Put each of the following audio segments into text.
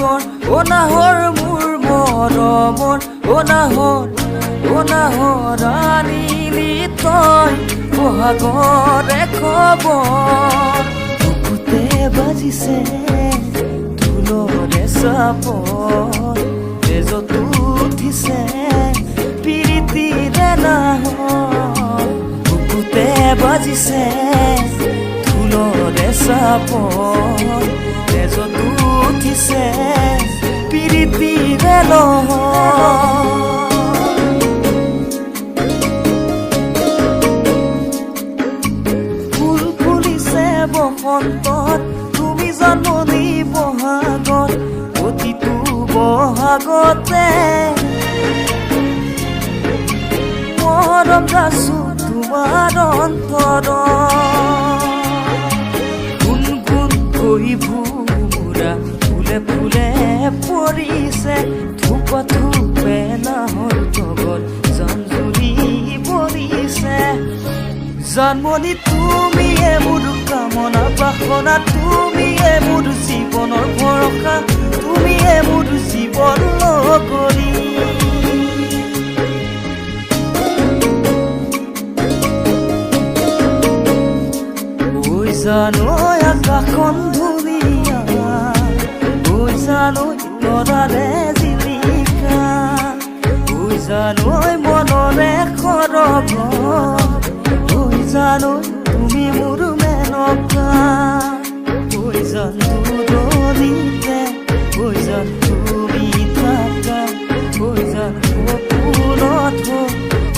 বহাগৰ অনাহৰ মোৰ মৰমৰ অনাহৰ আনিলি তই বহাগৰে খবৰ বুকুতে বাজিছে ঢোলৰে চাপৰ তেজত উঠিছে প্ৰীতিৰে নাহৰ বুকুতে বাজিছে ঢোলৰে চাপৰ তেজত উঠিছে প্ৰীতিৰে লহৰ ফুল ফুলিছে বসন্তত তুমি জন্মনি বহাগত প্ৰতিটো বহাগতে মৰম গাছো তোমাৰ অন্তৰত গুণগুণ কৈ ভোমোৰা ফুলে ফুলে পৰিছে ধূপ ধূপে নাহৰ জগত জঞ্জুৰি পৰিছে জন্মনি তুমিয়ে মোৰ কামনা বাসনা তুমিয়ে মোৰ জীৱনৰ ভৰসা তুমিয়ে মোৰ জীৱন লগৰী ঐ জানৈ আকাশখন ধুনীয়া ঐ জানৈ তৰাৰে জিলিকা ঐ জানৈ মনৰে সৰগ ঐ জানৈ তুমি মোৰ মেনকা ঐ জান দূৰণিতে ঐ জান তুমি থাকা ঐ জান সপোনত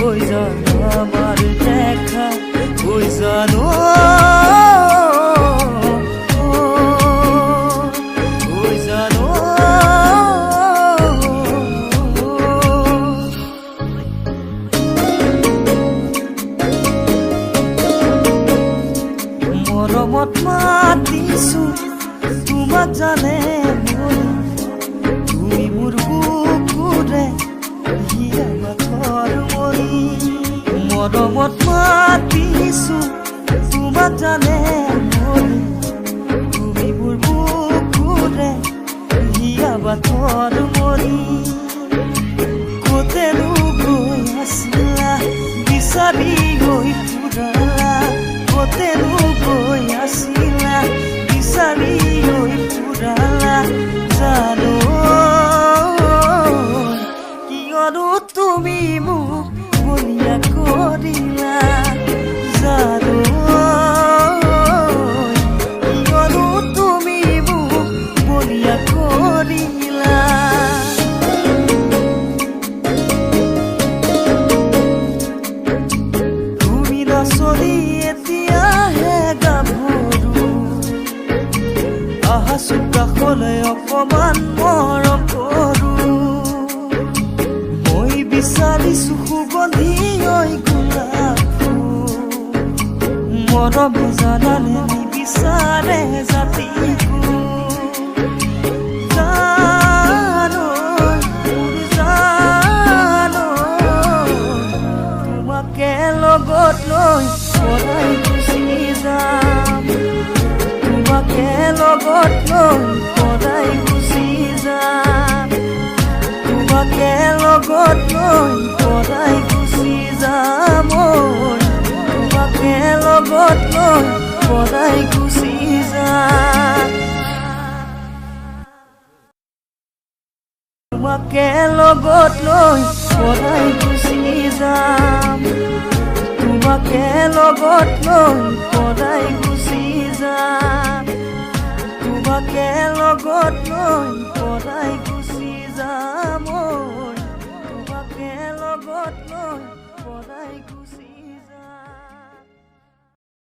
ঐ জান আমাৰ দেখা ঐ জানৈ মৰমত মাতিছো তোমাক জানে তুমি মোৰ বুকুৰে হিয়া মাথৰ মৰি মৰমত মাতিছো তোমাক জানে তুমি মোৰ বুকুৰে হিয়া মাথৰ মৰি কতেনো গৈ আছিলা বিচাৰি গৈ ফুৰালা কতেনো গৈ আছিলা বিচাৰি গৈ ফুৰালা জানো কিয়নো তুমি মোক বলিয়া কৰিলা জানো কিয়নো তুমি মোক বলিয়া কৰিলা তুমি নাচনি এতিয়াহে গাভৰু আহাচো কাষলৈ অকমান মৰম কৰো মই বিচাৰিছো সুগন্ধি ঐ গোলাপ মৰমে জানানে নিবিচাৰে জাতি তোমাকে লগত লৈ পৰাই গুচি যাম তোমাকে লগত লৈ পৰাই গুচি যাম তোমাকে লগত লৈ পৰাই গুচি যাম তোমাকে লগত লৈ পৰাই গুচি যাম তোমাকে লগত লৈ পৰাই গুচি যাম তোমাকে লগত লৈ পৰাই